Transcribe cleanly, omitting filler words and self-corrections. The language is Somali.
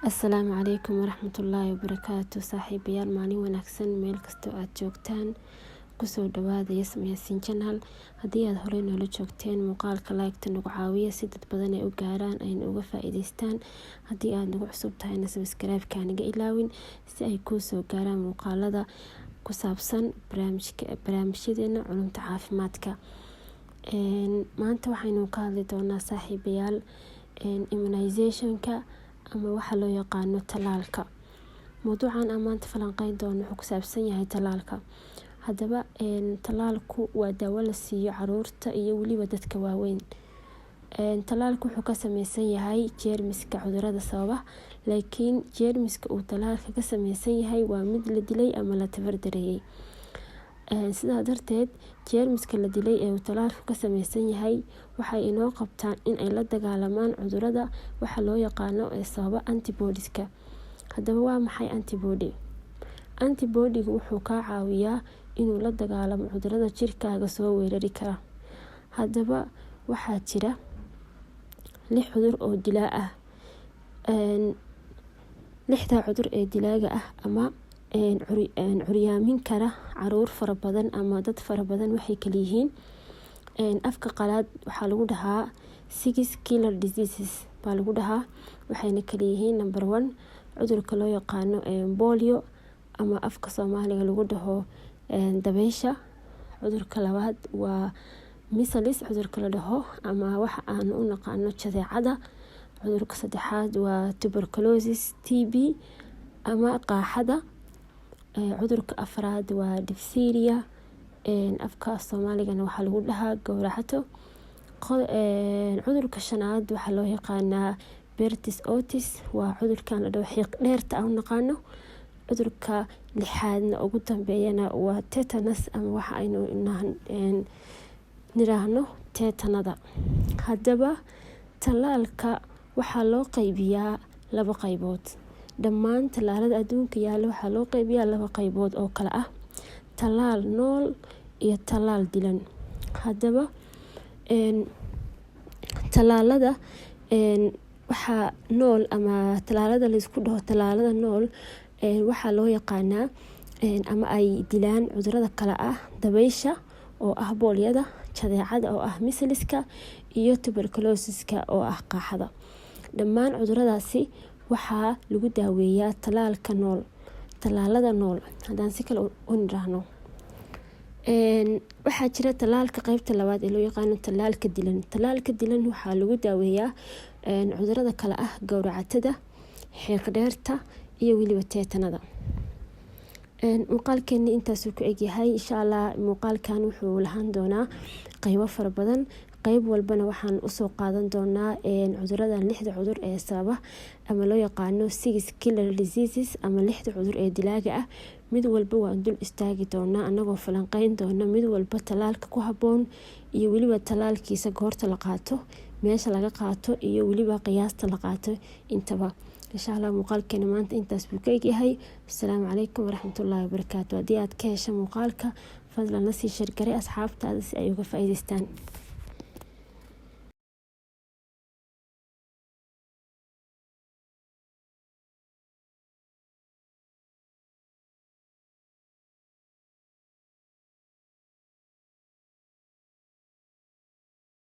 Assalaamu calaykum waraxmatullaahi wabarakaatu. saaxiibayaal maalin wanaagsan meel kastoo aad joogtaan, kusoo dhawaada Yasmin Channel. Haddii aad horey noola joogteen, muuqaalka like-ta nagu caawiya si dad badan ay u gaaraan ayna uga faa'iidaystaan. Haddii aad nagu cusub tahayna subscribe-ka naga ilaawin si ay kuu soo gaaraan muuqaalada ku saabsan barnaamijyadeena culumta caafimaadka. Maanta waxaynu ka hadli doonaa saaxiibayaal immunization-ka ama waxa loo yaqaano talaalka. Mawduucan aan maanta falanqeyn doono wuxuu ku saabsan yahay talaalka. Haddaba talaalku waa daawo la siiyo caruurta iyo weliba dadka waaweyn. Talaalku wuxuu ka samaysan yahay jeermiska cudurrada sababa, laakiin jeermiska uu talaalka ka samaysan yahay waa mid la dilay ama la tabardareeyay. Sidaa darteed, jeermiska la dilay ee uu talaalku ka samaysan yahay waxay inoo qabtaan in ay la dagaalamaan cudurrada waxa loo yaqaano ee sababa antibodies-ka. Haddaba waa maxay antibody? Antibody-gu wuxuu kaa caawiyaa inuu la dagaalamo cudurrada jirkaaga soo weerari kara. Haddaba waxaa jira 6 cudur oo dilaa ah. 6 cudur ee dilaaga ah ama curyaamin kara caruur fara badan ama dad fara badan waxay kala yihiin afka qalaad waxaa lagu dhahaa 6 killer diseases baa lagu dhahaa. Waxayna kala yihiin number 1 cudurka loo yaqaano polio ama afka Soomaaliga lagu dhaho dabaysha. Cudurka labaad waa measles cudurka la dhaho ama waxa aan u naqaano jadeecada. Cudurka saddexaad waa tuberculosis TB ama qaaxada. Cudurka afraad waa diphtheria afka Soomaaligana waxaa lagu dhahaa gowracato. Cudurka shanaad waxaa loo yaqaanaa Pertussis otis waa cudurkan la dhaho xiiq dheerta aan u naqaano. Cudurka lixaadna ugu dambeeyana waa tetanus ama waxa aynu niraahno teetanada. Haddaba talaalka waxaa loo qaybiyaa 2 qaybood. Dhammaan talaalada adduunka yaalla waxaa loo qaybiyaa 2 qaybood oo kala ah talaal nool iyo talaal dilan. Haddaba talaalada waxaa nool ama talaalada la isku dhaho talaalada nool waxaa loo yaqaanaa ama ay dilaan cudurrada kala ah dabaysha oo ah booliyada, jadeecada oo ah measleska iyo tuberculosis-ka oo ah qaaxada. Dhammaan cudurradaasi waxaa lagu daaweeyaa talaalka nool. Talaalada nool haddaan si kale u niraahno waxaa jira talaalka qaybta labaad ee loo yaqaano talaalka dilan. Talaalka dilan waxaa lagu daaweeyaa cudurrada kala ah gowracatada, xiiq dheerta iyo weliba teetanada. Muuqaalkeeni intaasuu ku egyahay. Insha Allah muuqaalkan wuxuu lahaan doonaa qaybo fara badan. Qayb walbana waxaan usoo qaadan doonaa cudurradan 6 cudur ee sababa ama loo yaqaano 6 killer diseases ama 6 cudur ee dilaaga ah. Mid walba waan dul istaagi doonaa anagoo falanqeyn doona mid walba talaalka ku habboon iyo weliba talaalkiisa goorta la qaato, meesha laga qaato iyo weliba qiyaasta la qaato intaba. Insha Allah muuqaalkeena maanta intaas buu ka egyahay. Assalaamu calaykum waraxmatullaahi wabarakaatu. Haddii aad ka hesho muuqaalka fadlan la sii share garay asxaabtaada si ay uga faa'iidaystaan.